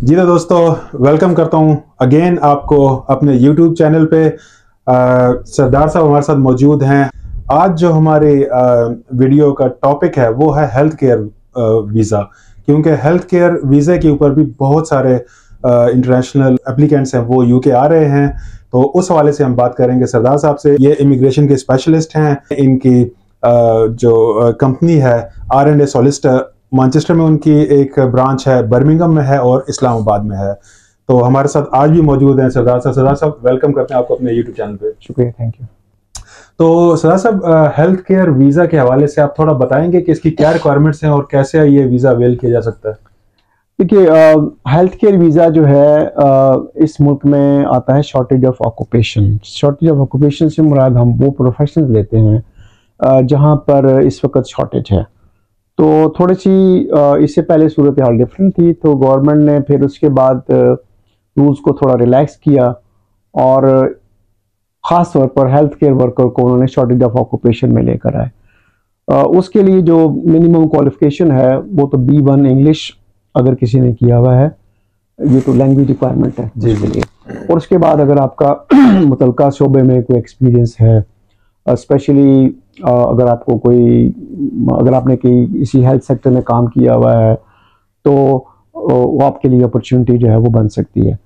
जी तो दोस्तों, वेलकम करता हूं अगेन आपको अपने यूट्यूब चैनल पे। सरदार साहब हमारे साथ मौजूद हैं। आज जो हमारी वीडियो का टॉपिक है वो है हेल्थ केयर वीज़ा, क्योंकि हेल्थ केयर वीज़े के ऊपर भी बहुत सारे इंटरनेशनल एप्लीकेंट्स हैं वो यूके आ रहे हैं। तो उस हवाले से हम बात करेंगे सरदार साहब से। ये इमिग्रेशन के स्पेशलिस्ट हैं। इनकी जो कंपनी है R&A सॉलिसिटर, मैनचेस्टर में उनकी एक ब्रांच है, बर्मिंघम में है और इस्लामाबाद में है। तो हमारे साथ आज भी मौजूद हैं सरदार साहब। सरदार साहब, वेलकम करते हैं आपको अपने यूट्यूब चैनल पे। शुक्रिया, थैंक यू। तो सरदार साहब, हेल्थ केयर वीज़ा के हवाले से आप थोड़ा बताएंगे कि इसकी क्या रिक्वायरमेंट्स हैं और कैसे ये वीज़ा अवेल किया जा सकता है? देखिए, हेल्थ केयर वीज़ा जो है इस मुल्क में आता है shortage of occupation. Shortage of occupation से मुराद हम वो प्रोफेशंस लेते हैं जहां पर इस वक्त शॉर्टेज है। तो थोड़ी सी इससे पहले सूरत हाल डिफरेंट थी, तो गवर्नमेंट ने फिर उसके बाद रूल्स को थोड़ा रिलैक्स किया और ख़ास तौर पर हेल्थ केयर वर्कर को उन्होंने शॉर्टेज ऑफ ऑक्यूपेशन में लेकर आए। उसके लिए जो मिनिमम क्वालिफिकेशन है वो तो B1 इंग्लिश अगर किसी ने किया हुआ है, ये तो लैंग्वेज रिक्वायरमेंट है जी के लिए। और उसके बाद अगर आपका मुतलका शोबे में कोई एक्सपीरियंस है, स्पेशली अगर आपने किसी हेल्थ सेक्टर में काम किया हुआ है तो वो आपके लिए अपॉर्चुनिटी जो है वो बन सकती है।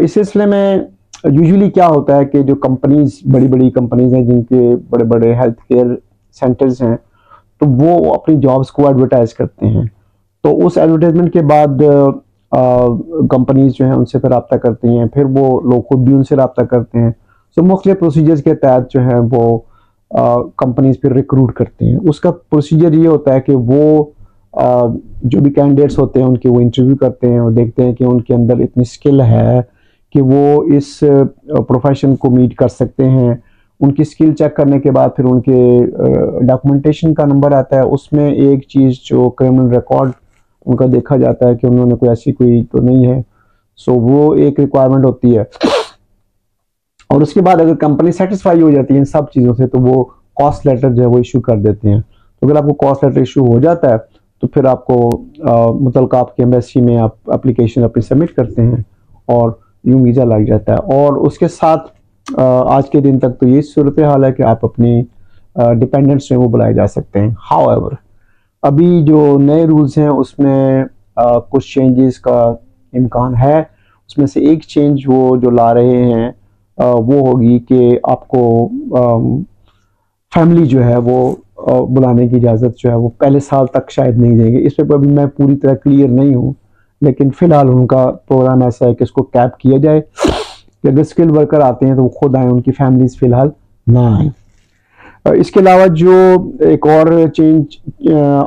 इस सिलसिले में यूजुअली क्या होता है कि जो कंपनीज, बड़ी बड़ी कंपनीज हैं जिनके बड़े बड़े हेल्थ केयर सेंटर्स हैं, तो वो अपनी जॉब्स को एडवर्टाइज करते हैं। तो उस एडवर्टाइजमेंट के बाद कंपनीज जो हैं उनसे फिर रब्ता करती हैं, फिर वो लोग खुद भी उनसे रब्ता करते हैं। तो मुख्तलिफ प्रोसीजर्स के तहत जो है वो कंपनीज फिर रिक्रूट करते हैं। उसका प्रोसीजर ये होता है कि वो जो भी कैंडिडेट्स होते हैं उनके वो इंटरव्यू करते हैं और देखते हैं कि उनके अंदर इतनी स्किल है कि वो इस प्रोफेशन को मीट कर सकते हैं। उनकी स्किल चेक करने के बाद फिर उनके डॉक्यूमेंटेशन का नंबर आता है, उसमें एक चीज़ जो क्रिमिनल रिकॉर्ड उनका देखा जाता है कि उन्होंने कोई ऐसी कोई तो नहीं है। सो वो एक रिक्वायरमेंट होती है। और उसके बाद अगर कंपनी सेटिस्फाई हो जाती है इन सब चीज़ों से तो वो कॉस्ट लेटर जो है वो इशू कर देते हैं। तो अगर आपको कॉस्ट लेटर इशू हो जाता है तो फिर आपको मुतलका आपके एम्बेसी में आप एप्लीकेशन अपनी सबमिट करते हैं और यूँ वीज़ा लग जाता है। और उसके साथ आज के दिन तक तो ये सूरत हाल है कि आप अपनी डिपेंडेंट्स जो है वो बुलाए जा सकते हैं। हाउएवर अभी जो नए रूल्स हैं उसमें कुछ चेंजेस का इम्कान है। उसमें से एक चेंज वो जो ला रहे हैं वो होगी कि आपको फैमिली जो है वो बुलाने की इजाज़त जो है वो पहले साल तक शायद नहीं देंगे। इस पर अभी मैं पूरी तरह क्लियर नहीं हूँ, लेकिन फ़िलहाल उनका प्रोग्राम ऐसा है कि इसको कैप किया जाए कि अगर स्किल वर्कर आते हैं तो वो खुद आएँ, उनकी फैमिलीज फ़िलहाल ना आएँ। इसके अलावा जो एक और चेंज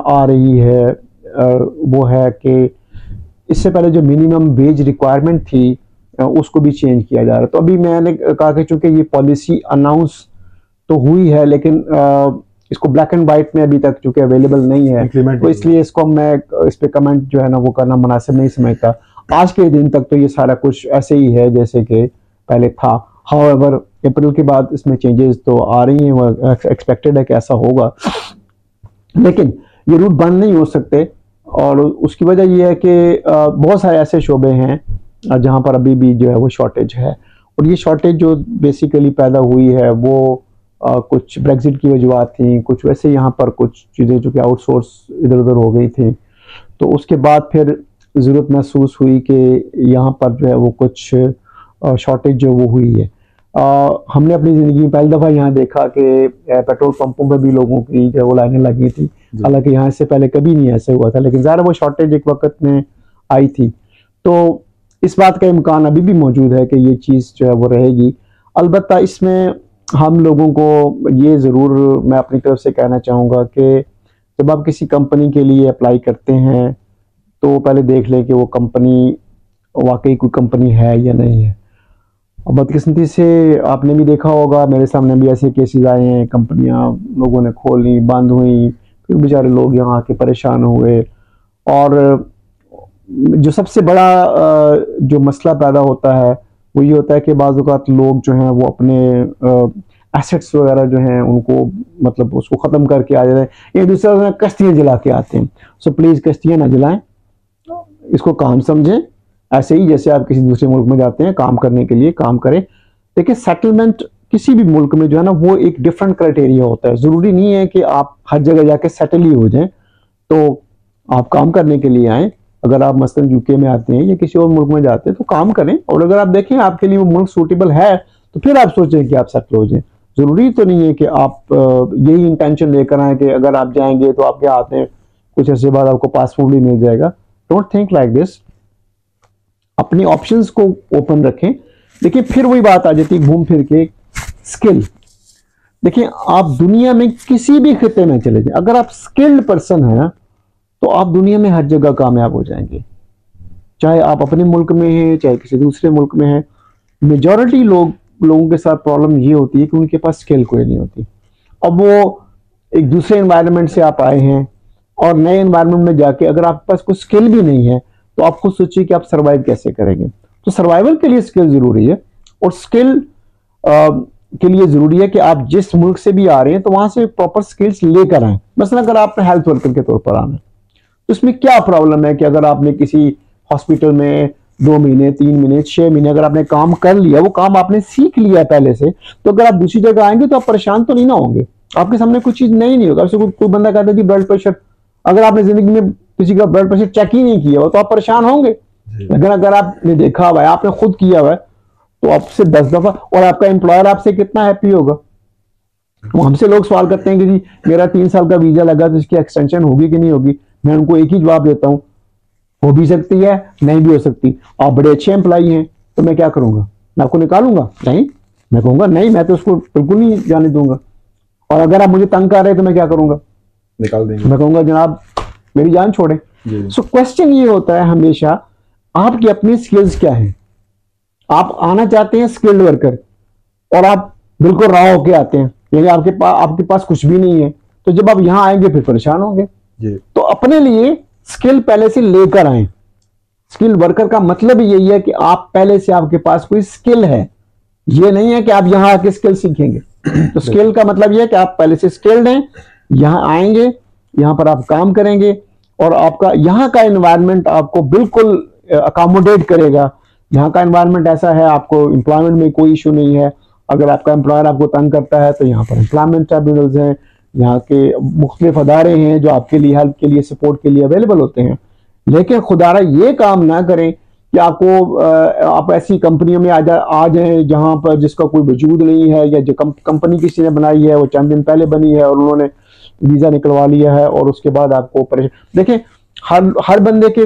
आ रही है वो है कि इससे पहले जो मिनिमम वेज रिक्वायरमेंट थी उसको भी चेंज किया जा रहा है। तो अभी मैंने कहा कि चूंकि ये पॉलिसी अनाउंस तो हुई है, लेकिन इसको ब्लैक एंड वाइट में अभी तक चूंकि अवेलेबल नहीं है, तो इसलिए इसको मैं इस पे कमेंट जो है ना वो करना मुनासिब नहीं समझता। आज के दिन तक तो ये सारा कुछ ऐसे ही है जैसे कि पहले था। हाउएवर अप्रैल के बाद इसमें चेंजेस तो आ रही हैं, वो एक्सपेक्टेड है कि ऐसा होगा, लेकिन ये रूट बंद नहीं हो सकते। और उसकी वजह यह है कि बहुत सारे ऐसे शोबे हैं जहाँ पर अभी भी जो है वो शॉर्टेज है। और ये शॉर्टेज जो बेसिकली पैदा हुई है वो कुछ ब्रेक्जिट की वजूहत थी, कुछ वैसे यहाँ पर कुछ चीज़ें जो कि आउटसोर्स इधर उधर हो गई थी। तो उसके बाद फिर ज़रूरत महसूस हुई कि यहाँ पर जो है वो कुछ शॉर्टेज जो वो हुई है। हमने अपनी ज़िंदगी में पहली दफ़ा यहाँ देखा कि पेट्रोल पंपों पर भी लोगों की जो वो लाइनें लगी थी। हालांकि यहाँ इससे पहले कभी नहीं ऐसे हुआ था, लेकिन ज़ाहिर वो शॉर्टेज एक वक्त में आई थी। तो इस बात का इम्कान अभी भी मौजूद है कि ये चीज़ जो है वो रहेगी। अलबत्ता इसमें हम लोगों को ये ज़रूर मैं अपनी तरफ से कहना चाहूँगा कि जब आप किसी कंपनी के लिए अप्लाई करते हैं तो पहले देख लें कि वो कंपनी वाकई कोई कंपनी है या नहीं है। बदकिस्मती से आपने भी देखा होगा, मेरे सामने भी ऐसे केसेस आए हैं, कंपनियां लोगों ने खोली, बंद हुई, फिर बेचारे लोग यहाँ आके परेशान हुए। और जो सबसे बड़ा जो मसला पैदा होता है वो ये होता है कि बाज़ औक़ात लोग जो हैं वो अपने एसेट्स वगैरह जो हैं उनको मतलब उसको ख़त्म करके आ जाते हैं, एक दूसरे में कश्तियाँ जला के आते हैं। सो प्लीज़ कश्तियाँ ना जलाएं, इसको काम समझें ऐसे ही जैसे आप किसी दूसरे मुल्क में जाते हैं काम करने के लिए, काम करें। देखिए सेटलमेंट किसी भी मुल्क में जो है ना वो एक डिफरेंट क्राइटेरिया होता है। जरूरी नहीं है कि आप हर जगह जाके सेटल ही हो जाएं। तो आप काम करने के लिए आए, अगर आप मसलन यूके में आते हैं या किसी और मुल्क में जाते हैं तो काम करें, और अगर आप देखें आपके लिए वो मुल्क सूटेबल है तो फिर आप सोचें कि आप सेटल हो जाएं। जरूरी तो नहीं है कि आप यही इंटेंशन लेकर आए कि अगर आप जाएंगे तो आपके हाथ में कुछ ऐसे बाद आपको पासपोर्ट भी मिल जाएगा। Don't think like this. अपनी ऑप्शंस को ओपन रखें। देखिए फिर वही बात आ जाती है घूम फिर के, स्किल। देखिए आप दुनिया में किसी भी खिते में चले जाएं, अगर आप स्किल्ड पर्सन है ना तो आप दुनिया में हर जगह कामयाब हो जाएंगे, चाहे आप अपने मुल्क में हैं चाहे किसी दूसरे मुल्क में हैं। मेजॉरिटी लोगों के साथ प्रॉब्लम ये होती है कि उनके पास स्किल कोई नहीं होती। अब वो एक दूसरे एनवायरनमेंट से आप आए हैं और नए एनवायरनमेंट में जाके अगर आपके पास कोई स्किल भी नहीं है तो आप खुद सोचिए कि आप सर्वाइव कैसे करेंगे। तो सर्वाइवल के लिए स्किल जरूरी है, और स्किल के लिए जरूरी है कि आप जिस मुल्क से भी आ रहे हैं तो वहां से प्रॉपर स्किल्स लेकर आए। मसलन अगर आपने हेल्थ वर्कर के तौर पर आना है तो इसमें क्या प्रॉब्लम है कि अगर आपने किसी हॉस्पिटल में 2 महीने 3 महीने 6 महीने अगर आपने काम कर लिया, वो काम आपने सीख लिया पहले से, तो अगर आप दूसरी जगह आएंगे तो आप परेशान तो नहीं ना होंगे। आपके सामने कुछ चीज नहीं होगा। कोई बंदा कहता है कि ब्लड प्रेशर, अगर आपने जिंदगी में किसी का ब्लड प्रेशर चेक ही नहीं किया हुआ तो आप परेशान होंगे। लेकिन अगर आपने देखा हुआ है, आपने खुद किया हुआ है, तो आपसे 10 दफा, और आपका एम्प्लॉयर आपसे कितना हैप्पी होगा। तो हमसे लोग सवाल करते हैं कि जी मेरा 3 साल का वीजा लगा तो इसकी एक्सटेंशन होगी कि नहीं होगी। मैं उनको एक ही जवाब देता हूं, हो भी सकती है नहीं भी हो सकती। आप बड़े अच्छे एम्प्लॉई हैं तो मैं क्या करूंगा, मैं आपको निकालूंगा? नहीं, मैं कहूंगा नहीं, मैं तो उसको बिल्कुल नहीं जाने दूंगा। और अगर आप मुझे तंग कर रहे हैं तो मैं क्या करूंगा, निकाल देंगे। मैं कहूंगा जनाब मेरी जान छोड़े। सो क्वेश्चन ये होता है हमेशा, आपकी अपनी स्किल्स क्या है। आप आना चाहते हैं स्किल्ड वर्कर और आप बिल्कुल रॉ होके आते हैं, यानी आपके पास कुछ भी नहीं है, तो जब आप यहां आएंगे फिर परेशान होंगे। तो अपने लिए स्किल पहले से लेकर आए। स्किल वर्कर का मतलब यही है कि आप पहले से आपके पास कोई स्किल है, ये नहीं है कि आप यहां आके स्किल सीखेंगे। तो स्किल का मतलब यह है कि आप पहले से स्किल्ड हैं, यहां आएंगे, यहां पर आप काम करेंगे और आपका यहां का एनवायरनमेंट आपको बिल्कुल अकोमोडेट करेगा। यहाँ का एनवायरनमेंट ऐसा है, आपको एम्प्लॉयमेंट में कोई इशू नहीं है। अगर आपका एम्प्लॉयर आपको तंग करता है तो यहाँ पर एम्प्लॉयमेंट ट्राइब्यूनल्स हैं, यहाँ के मुख्तलिफ अदारे हैं जो आपके लिए हेल्प के लिए सपोर्ट के लिए अवेलेबल होते हैं। लेकिन खुदारा ये काम ना करें कि आप ऐसी कंपनियों में आ जाएं जहाँ पर जिसका कोई वजूद नहीं है, या जो कंपनी किसी ने बनाई है वो चंद दिन पहले बनी है और उन्होंने वीज़ा निकलवा लिया है और उसके बाद आपको परेशान। देखिए हर बंदे के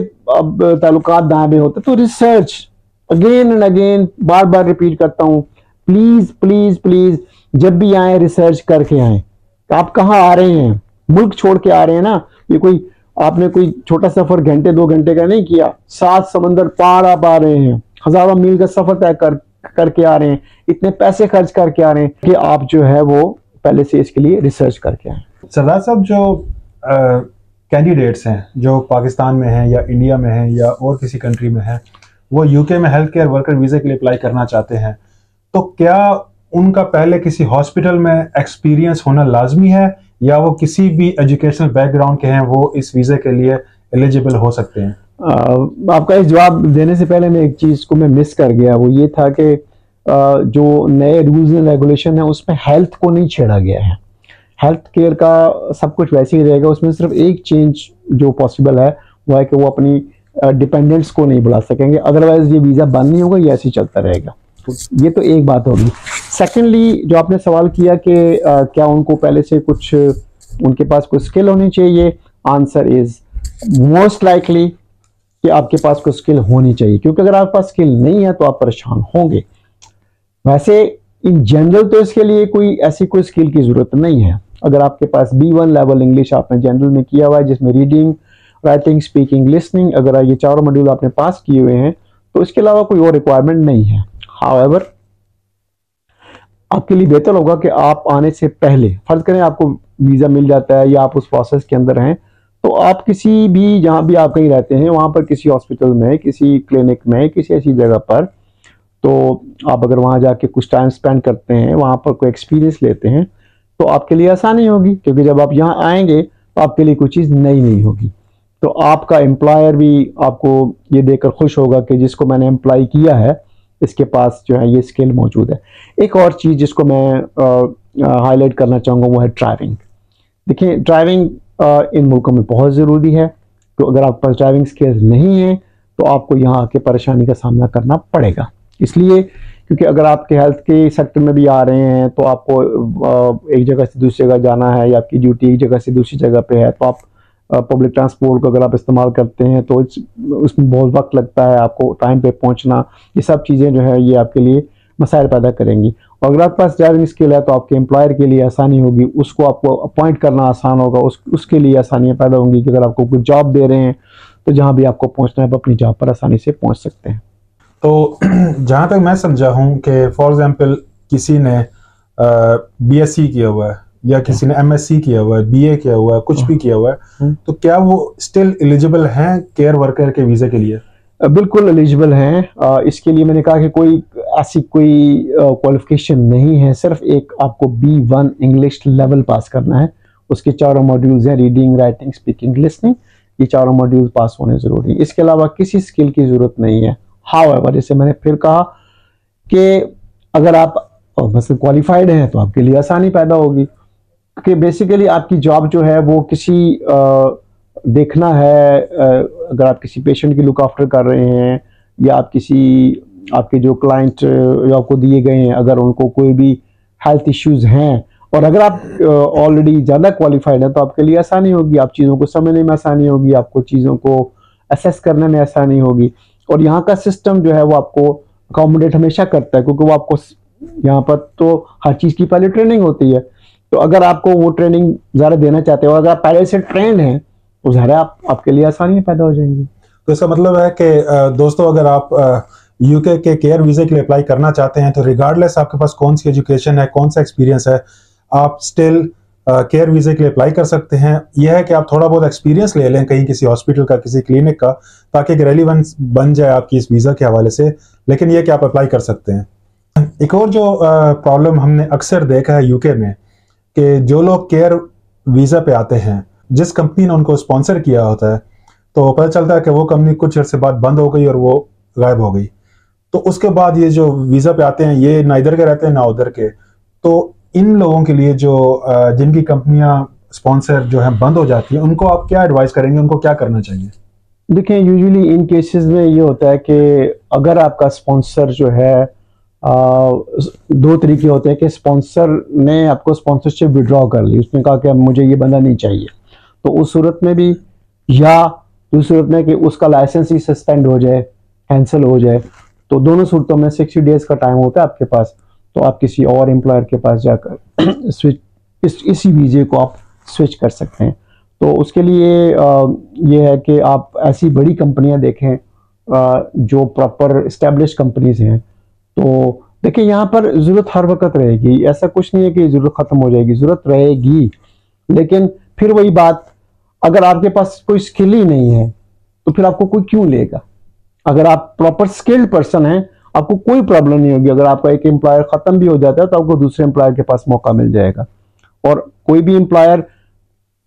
ताल्लुकात दाएं होते, तो research again and again bar bar repeat करता हूं, प्लीज प्लीज प्लीज जब भी आए रिसर्च करके आए। आप कहाँ आ रहे हैं, मुल्क छोड़ के आ रहे हैं ना, ये आपने कोई छोटा सफर घंटे 2 घंटे का नहीं किया, 7 समंदर पार आप आ रहे हैं, हजारों मील का सफर तय करके आ रहे हैं, इतने पैसे खर्च करके आ रहे हैं कि आप जो है वो पहले से इसके लिए रिसर्च करके आए। सरदार साहब, जो कैंडिडेट्स हैं जो पाकिस्तान में हैं या इंडिया में हैं या और किसी कंट्री में हैं, वो यूके में हेल्थ केयर वर्कर वीज़े के लिए अप्लाई करना चाहते हैं, तो क्या उनका पहले किसी हॉस्पिटल में एक्सपीरियंस होना लाजमी है, या वो किसी भी एजुकेशनल बैकग्राउंड के हैं वो इस वीज़े के लिए एलिजिबल हो सकते हैं? आपका इस जवाब देने से पहले मैं एक चीज़ को मैं मिस कर गया, वो ये था कि जो नए रूल्स एंड रेगुलेशन है उसमें हेल्थ को नहीं छेड़ा गया है। हेल्थ केयर का सब कुछ वैसे ही रहेगा, उसमें सिर्फ एक चेंज जो पॉसिबल है वो है कि वो अपनी डिपेंडेंट्स को नहीं बुला सकेंगे, अदरवाइज ये वीज़ा बंद नहीं होगा, ये ऐसे ही चलता रहेगा। ये तो एक बात होगी। सेकेंडली जो आपने सवाल किया कि क्या उनको पहले से कुछ उनके पास कोई स्किल होनी चाहिए, आंसर इज मोस्ट लाइकली कि आपके पास कोई स्किल होनी चाहिए, क्योंकि अगर आपके पास स्किल नहीं है तो आप परेशान होंगे। वैसे इन जनरल तो इसके लिए कोई स्किल की जरूरत नहीं है। अगर आपके पास B1 लेवल इंग्लिश आपने जनरल में किया हुआ है, जिसमें रीडिंग, राइटिंग, स्पीकिंग, लिसनिंग, अगर ये चारों मॉड्यूल आपने पास किए हुए हैं तो इसके अलावा कोई और रिक्वायरमेंट नहीं है। हाउएवर आपके लिए बेहतर होगा कि आप आने से पहले, फर्ज करें आपको वीज़ा मिल जाता है या आप उस प्रोसेस के अंदर हैं, तो आप किसी भी, जहां भी आप कहीं रहते हैं वहां पर किसी हॉस्पिटल में, किसी क्लिनिक में, किसी ऐसी जगह पर, तो आप अगर वहां जाके कुछ टाइम स्पेंड करते हैं, वहां पर कोई एक्सपीरियंस लेते हैं, तो आपके लिए आसानी होगी, क्योंकि जब आप यहाँ आएंगे तो आपके लिए कोई चीज़ नई नहीं होगी। तो आपका एम्प्लॉयर भी आपको ये देखकर खुश होगा कि जिसको मैंने एम्प्लॉय किया है इसके पास जो है ये स्किल मौजूद है। एक और चीज़ जिसको मैं हाईलाइट करना चाहूँगा वो है ड्राइविंग। देखिए ड्राइविंग इन मुल्कों में बहुत ज़रूरी है, तो अगर आपके पास ड्राइविंग स्किल्स नहीं है तो आपको यहाँ आके परेशानी का सामना करना पड़ेगा। इसलिए क्योंकि अगर आपके हेल्थ के सेक्टर में भी आ रहे हैं तो आपको एक जगह से दूसरी जगह जाना है या आपकी ड्यूटी एक जगह से दूसरी जगह पे है, तो आप पब्लिक ट्रांसपोर्ट को अगर आप इस्तेमाल करते हैं तो उसमें बहुत वक्त लगता है आपको टाइम पे पहुंचना। ये सब चीज़ें जो है ये आपके लिए मसाइल पैदा करेंगी। और अगर आपके पास ड्राइविंग स्किल है तो आपके एम्प्लॉयर के लिए आसानी होगी, उसको आपको अपॉइंट करना आसान होगा, उसके लिए आसानियाँ पैदा होंगी कि अगर आपको कोई जॉब दे रहे हैं तो जहाँ भी आपको पहुँचना है आप अपनी जॉब पर आसानी से पहुँच सकते हैं। तो जहाँ तक मैं समझा हूँ कि फॉर एग्जांपल किसी ने बीएससी किया हुआ है या किसी ने एमएससी किया हुआ है, बीए किया हुआ है, कुछ भी किया हुआ है, तो क्या वो स्टिल एलिजिबल हैं केयर वर्कर के वीज़ा के लिए? बिल्कुल एलिजिबल हैं। इसके लिए मैंने कहा कि कोई ऐसी कोई क्वालिफिकेशन नहीं है, सिर्फ एक आपको B1 इंग्लिश लेवल पास करना है। उसके चारों मॉड्यूल्स हैं, रीडिंग, राइटिंग, स्पीकिंग, लिसनिंग, ये चारों मॉड्यूल्स पास होने ज़रूरी है। इसके अलावा किसी स्किल की ज़रूरत नहीं है। हाउएवर, जैसे मैंने फिर कहा कि अगर आप मतलब क्वालिफाइड हैं तो आपके लिए आसानी पैदा होगी कि बेसिकली आपकी जॉब जो है वो किसी देखना है, अगर आप किसी पेशेंट की लुक आफ्टर कर रहे हैं या आप किसी आपके जो क्लाइंट आपको दिए गए हैं अगर उनको कोई भी हेल्थ इश्यूज हैं और अगर आप ऑलरेडी ज़्यादा क्वालिफाइड हैं तो आपके लिए आसानी होगी, आप चीज़ों को समझने में आसानी होगी, आपको चीज़ों को असेस करने में आसानी होगी। और यहाँ का सिस्टम जो है वो आपको अकोमोडेट हमेशा करता है क्योंकि वो आपको यहाँ पर तो हर चीज़ की पहले ट्रेनिंग होती है। तो अगर आपको वो ट्रेनिंग ज़्यादा देना चाहते हो, अगर आप पहले से ट्रेंड हैं तो ज़्यादा आपके लिए आसानी पैदा हो जाएंगी। तो इसका मतलब है कि दोस्तों अगर आप यूके के केयर वीज़े के लिए अप्लाई करना चाहते हैं तो रिगार्डलेस आपके पास कौन सी एजुकेशन है, कौन सा एक्सपीरियंस है, आप स्टिल केयर वीज़े के लिए अप्लाई कर सकते हैं। यह है कि आप थोड़ा बहुत एक्सपीरियंस ले लें कहीं किसी हॉस्पिटल का, किसी क्लिनिक का, ताकि एक रेलिवेंस बन जाए आपकी इस वीज़ा के हवाले से। लेकिन यह कि आप अप्लाई कर सकते हैं। एक और जो प्रॉब्लम हमने अक्सर देखा है यूके में कि जो लोग केयर वीज़ा पे आते हैं, जिस कंपनी ने उनको स्पॉन्सर किया होता है तो पता चलता है कि वो कंपनी कुछ अर्से बाद बंद हो गई और वो गायब हो गई। तो उसके बाद ये जो वीज़ा पे आते हैं ये ना इधर के रहते हैं ना उधर के। तो इन लोगों के लिए जो जिनकी कंपनियां स्पॉन्सर जो है बंद हो जाती हैं, उनको आप क्या एडवाइस करेंगे, उनको क्या करना चाहिए? देखिए यूजुअली इन केसेस में ये होता है कि अगर आपका स्पॉन्सर जो है दो तरीके होते हैं कि स्पॉन्सर ने आपको स्पॉन्सरशिप विड्रॉ कर ली, उसने कहा कि अब मुझे ये बंदा नहीं चाहिए, तो उस सूरत में भी, या दूसरी सूरत में कि उसका लाइसेंस ही सस्पेंड हो जाए, कैंसिल हो जाए, तो दोनों सूरतों में 60 डेज का टाइम होता है आपके पास। तो आप किसी और एम्प्लॉयर के पास जाकर इसी वीज़े को आप स्विच कर सकते हैं। तो उसके लिए ये है कि आप ऐसी बड़ी कंपनियां देखें जो प्रॉपर इस्टेब्लिश कंपनीज हैं। तो देखिए यहाँ पर ज़रूरत हर वक्त रहेगी, ऐसा कुछ नहीं है कि ज़रूरत ख़त्म हो जाएगी, ज़रूरत रहेगी। लेकिन फिर वही बात, अगर आपके पास कोई स्किल ही नहीं है तो फिर आपको कोई क्यों लेगा। अगर आप प्रॉपर स्किल्ड पर्सन हैं आपको कोई प्रॉब्लम नहीं होगी। अगर आपका एक एम्प्लॉयर ख़त्म भी हो जाता है तो आपको दूसरे एम्प्लॉयर के पास मौका मिल जाएगा। और कोई भी एम्प्लॉयर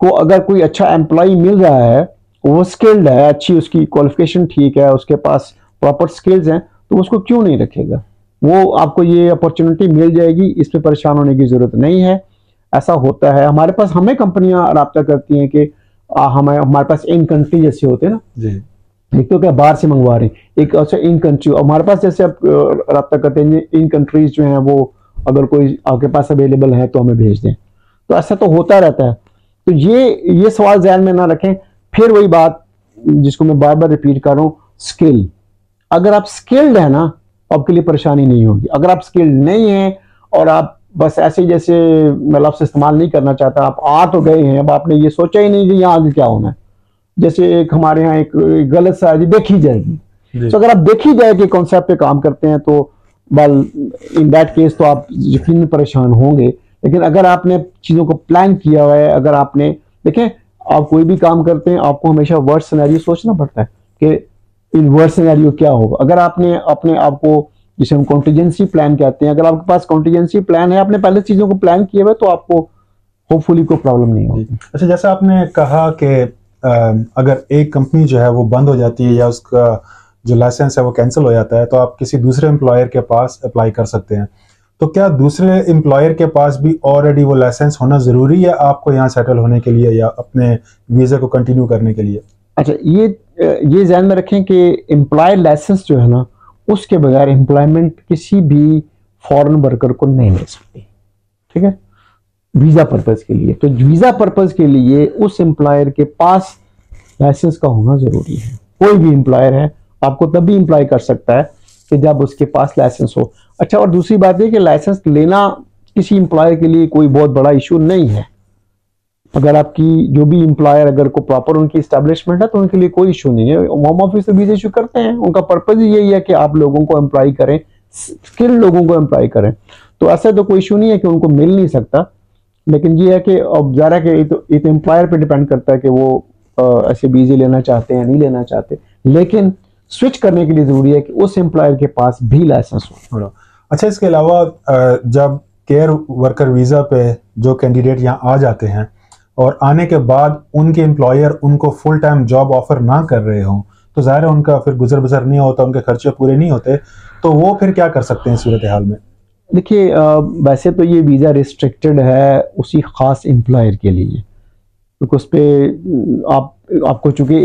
को अगर कोई अच्छा एम्प्लॉय मिल रहा है, वो स्किल्ड है, अच्छी उसकी क्वालिफिकेशन ठीक है, उसके पास प्रॉपर स्किल्स हैं, तो उसको क्यों नहीं रखेगा। वो आपको ये अपॉर्चुनिटी मिल जाएगी, इस पर परेशान होने की ज़रूरत नहीं है। ऐसा होता है हमारे पास, हमें कंपनियां रब्ता करती हैं कि हमारे पास इन कंट्री जैसे होते हैं ना जी, एक तो क्या बाहर से मंगवा रहे हैं, एक अच्छा इन कंट्री, हमारे पास जैसे आप रब्ता करते हैं इन कंट्रीज जो हैं वो अगर कोई आपके पास अवेलेबल है तो हमें भेज दें। तो ऐसा तो होता रहता है। तो ये सवाल ध्यान में ना रखें। फिर वही बात जिसको मैं बार बार रिपीट कर रहा हूँ, स्किल। अगर आप स्किल्ड है ना आपके लिए परेशानी नहीं होगी। अगर आप स्किल्ड नहीं है और आप बस ऐसे जैसे मैं लफ्ज़ इस्तेमाल नहीं करना चाहता, आप आ तो गए हैं, अब आपने ये सोचा ही नहीं कि यहाँ आगे क्या होना है। जैसे एक हमारे यहाँ एक गलत साजी देखी जाएगी, तो अगर आप देखी जाए कि कॉन्सेप्ट पे काम करते हैं तो बल इन दैट केस तो आप यकीन परेशान होंगे। लेकिन अगर आपने चीज़ों को प्लान किया हुआ है, अगर आपने देखें, आप कोई भी काम करते हैं आपको हमेशा वर्स्ट सिनेरियो सोचना पड़ता है कि इन वर्स्ट सिनेरियो क्या होगा। अगर आपने अपने आप को, जिसे हम कॉन्टीजेंसी प्लान कहते हैं, अगर आपके पास कॉन्टीजेंसी प्लान है, आपने पहले चीज़ों को प्लान किया हुआ है, तो आपको होपफुली कोई प्रॉब्लम नहीं होगी। अच्छा, जैसे आपने कहा कि अगर एक कंपनी जो है वो बंद हो जाती है या उसका जो लाइसेंस है वो कैंसिल हो जाता है तो आप किसी दूसरे एम्प्लॉयर के पास अप्लाई कर सकते हैं। तो क्या दूसरे एम्प्लॉयर के पास भी ऑलरेडी वो लाइसेंस होना ज़रूरी है आपको यहाँ सेटल होने के लिए या अपने वीज़ा को कंटिन्यू करने के लिए? अच्छा, ये ध्यान में रखें कि एम्प्लॉयर लाइसेंस जो है ना, उसके बगैर एम्प्लॉयमेंट किसी भी फॉरेन वर्कर को नहीं मिल सकती, ठीक है, वीज़ा पर्पज़ के लिए। तो वीज़ा पर्पज़ के लिए उस एम्प्लॉयर के पास लाइसेंस का होना ज़रूरी है। कोई भी एम्प्लॉयर है आपको तभी एम्प्लॉय कर सकता है कि जब उसके पास लाइसेंस हो। अच्छा, और दूसरी बात है कि लाइसेंस लेना किसी एम्प्लॉयर के लिए कोई बहुत बड़ा इशू नहीं है। अगर आपकी जो भी एम्प्लॉयर अगर को प्रॉपर उनकी इस्टेब्लिशमेंट है तो उनके लिए कोई इशू नहीं है। होम ऑफिस से वीजा इशू करते हैं, उनका पर्पज ही यही है कि आप लोगों को एम्प्लॉय करें, स्किल्ड लोगों को एम्प्लॉय करें। तो ऐसा तो कोई इशू नहीं है कि उनको मिल नहीं सकता, लेकिन ये है कि अब ज़रा कि ये तो एम्प्लॉयर पे डिपेंड करता है कि वो ऐसे वीजे लेना चाहते हैं नहीं लेना चाहते। लेकिन स्विच करने के लिए जरूरी है कि उस एम्प्लॉयर के पास भी लाइसेंस हो। अच्छा, इसके अलावा जब केयर वर्कर वीज़ा पे जो कैंडिडेट यहाँ आ जाते हैं और आने के बाद उनके एम्प्लॉयर उनको फुल टाइम जॉब ऑफर ना कर रहे हों तो ज़ाहिर है उनका फिर गुजर बसर नहीं होता, उनके खर्चे पूरे नहीं होते, तो वो फिर क्या कर सकते हैं सूरत हाल में? देखिए, वैसे तो ये वीज़ा रिस्ट्रिक्टेड है उसी ख़ास एम्प्लॉयर के लिए, क्योंकि उस पर आपको चूंकि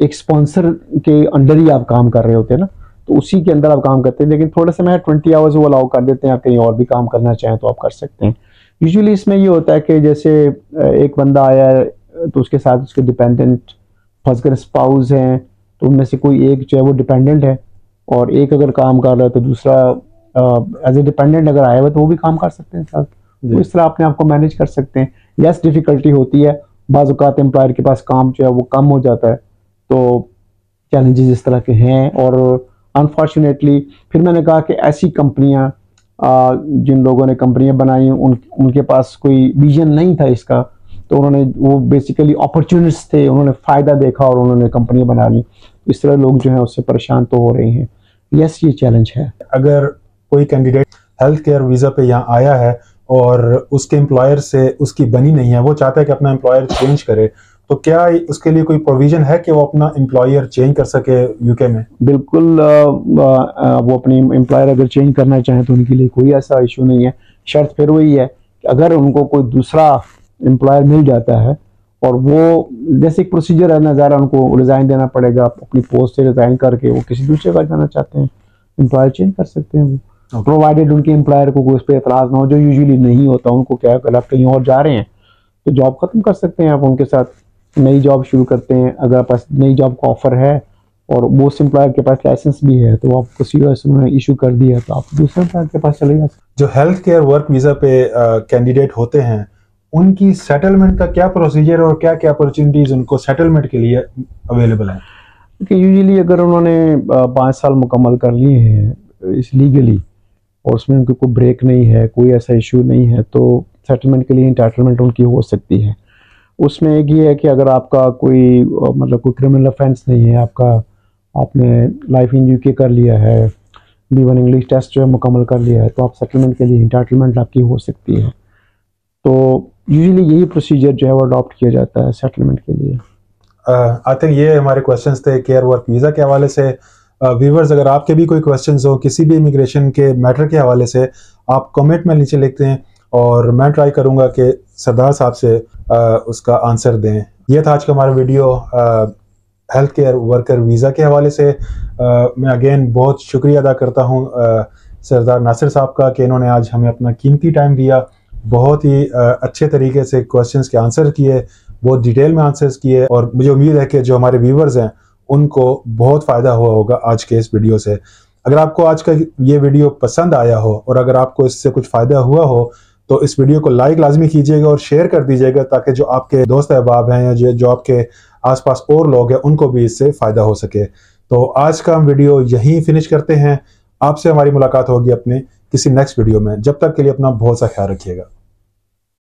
एक स्पॉन्सर के अंडर ही आप काम कर रहे होते हैं ना, तो उसी के अंदर आप काम करते हैं। लेकिन थोड़ा सा मैं 20 आवर्स वो अलाउ कर देते हैं, आप कहीं और भी काम करना चाहें तो आप कर सकते हैं। यूजुअली इसमें ये होता है कि जैसे एक बंदा आया है तो उसके साथ उसके डिपेंडेंट फर्स्ट स्पाउस हैं, तो उनमें से कोई एक जो है वो डिपेंडेंट है और एक अगर काम कर रहा है तो दूसरा एज ए डिपेंडेंट अगर आया हुआ तो वो भी काम कर सकते हैं साथ। तो इस तरह अपने आप को मैनेज कर सकते हैं। यस, डिफिकल्टी होती है, बाज़ औक़ात एम्प्लॉयर के पास काम जो है वो कम हो जाता है, तो चैलेंजेस इस तरह के हैं। और अनफॉर्चुनेटली फिर मैंने कहा कि ऐसी कंपनियां जिन लोगों ने कंपनियां बनाई उनके पास कोई विजन नहीं था इसका, तो उन्होंने वो बेसिकली अपॉर्चुनिस्ट थे, उन्होंने फ़ायदा देखा और उन्होंने कंपनी बना ली। इस तरह लोग जो हैं उससे परेशान तो हो रहे हैं। यस, ये चैलेंज है। अगर कोई कैंडिडेट हेल्थ केयर वीज़ा पे यहाँ आया है और उसके एम्प्लॉयर से उसकी बनी नहीं है, वो चाहता है कि अपना एम्प्लॉयर चेंज करे, तो क्या उसके लिए कोई प्रोविजन है कि वो अपना एम्प्लॉयर चेंज कर सके यूके में? बिल्कुल, वो अपनी एम्प्लॉयर अगर चेंज करना चाहें तो उनके लिए कोई ऐसा इशू नहीं है। शर्त फिर वही है कि अगर उनको कोई दूसरा एम्प्लॉयर मिल जाता है और वो जैसे एक प्रोसीजर है ना, ज़रा उनको रिज़ाइन देना पड़ेगा, अपनी पोस्ट से रिज़ाइन करके वो किसी दूसरे का जाना चाहते हैं, एम्प्लॉयर चेंज कर सकते हैं वो, प्रोवाइडेड उनके एम्प्लॉयर को कोई उस पर एतराज़ ना हो, जो यूजुअली नहीं होता। उनको क्या है, अगर आप कहीं और जा रहे हैं तो जॉब ख़त्म कर सकते हैं, आप उनके साथ नई जॉब शुरू करते हैं। अगर आप पास नई जॉब का ऑफर है और वो एम्प्लॉयर के पास लाइसेंस भी है तो आपको सीओएस उन्होंने इशू कर दिया तो आप दूसरे एम्प्लॉयर के पास चले जा सकते हैं। जो हेल्थ केयर वर्क वीज़ा पे कैंडिडेट होते हैं उनकी सेटलमेंट का क्या प्रोसीजर और क्या क्या अपॉर्चुनिटीज़ उनको सेटलमेंट के लिए अवेलेबल है? कि यूजुअली अगर उन्होंने 5 साल मुकम्मल कर लिए हैं इस लीगली और उसमें उनकी कोई ब्रेक नहीं है, कोई ऐसा इशू नहीं है, तो सेटलमेंट के लिए इंटाइटलमेंट उनकी हो सकती है। उसमें एक ये है कि अगर आपका कोई मतलब कोई क्रिमिनल ऑफेंस नहीं है, आपने लाइफ इन यूके कर लिया है, B1 इंग्लिश टेस्ट जो है मुकम्मल कर लिया है, तो आप सेटलमेंट के लिए इंटाइटलमेंट आपकी हो सकती है। तो यूजुअली यही प्रोसीजर जो है वो अडॉप्ट किया जाता है सेटलमेंट के लिए। आई थिंक ये हमारे क्वेश्चंस थे केयर वर्क वीज़ा के हवाले से। व्यूवर्स, अगर आपके भी कोई क्वेश्चंस हो किसी भी इमिग्रेशन के मैटर के हवाले से, आप कमेंट में नीचे लिखते हैं और मैं ट्राई करूंगा कि सरदार साहब से उसका आंसर दें। यह था आज का हमारा video health care worker visa के हवाले से। मैं अगेन बहुत शुक्रिया अदा करता हूं सरदार नासिर साहब का कि इन्होंने आज हमें अपना कीमती टाइम दिया, बहुत ही अच्छे तरीके से क्वेश्चंस के आंसर किए, बहुत डिटेल में आंसर्स किए और मुझे उम्मीद है कि जो हमारे व्यूवर्स हैं उनको बहुत फ़ायदा हुआ होगा आज के इस वीडियो से। अगर आपको आज का ये वीडियो पसंद आया हो और अगर आपको इससे कुछ फ़ायदा हुआ हो तो इस वीडियो को लाइक लाजमी कीजिएगा और शेयर कर दीजिएगा, ताकि जो आपके दोस्त अहबाब हैं या जो आपके आसपास और लोग हैं उनको भी इससे फ़ायदा हो सके। तो आज का हम वीडियो यहीं फिनिश करते हैं। आपसे हमारी मुलाकात होगी अपने किसी नेक्स्ट वीडियो में। जब तक के लिए अपना बहुत सा ख्याल रखिएगा।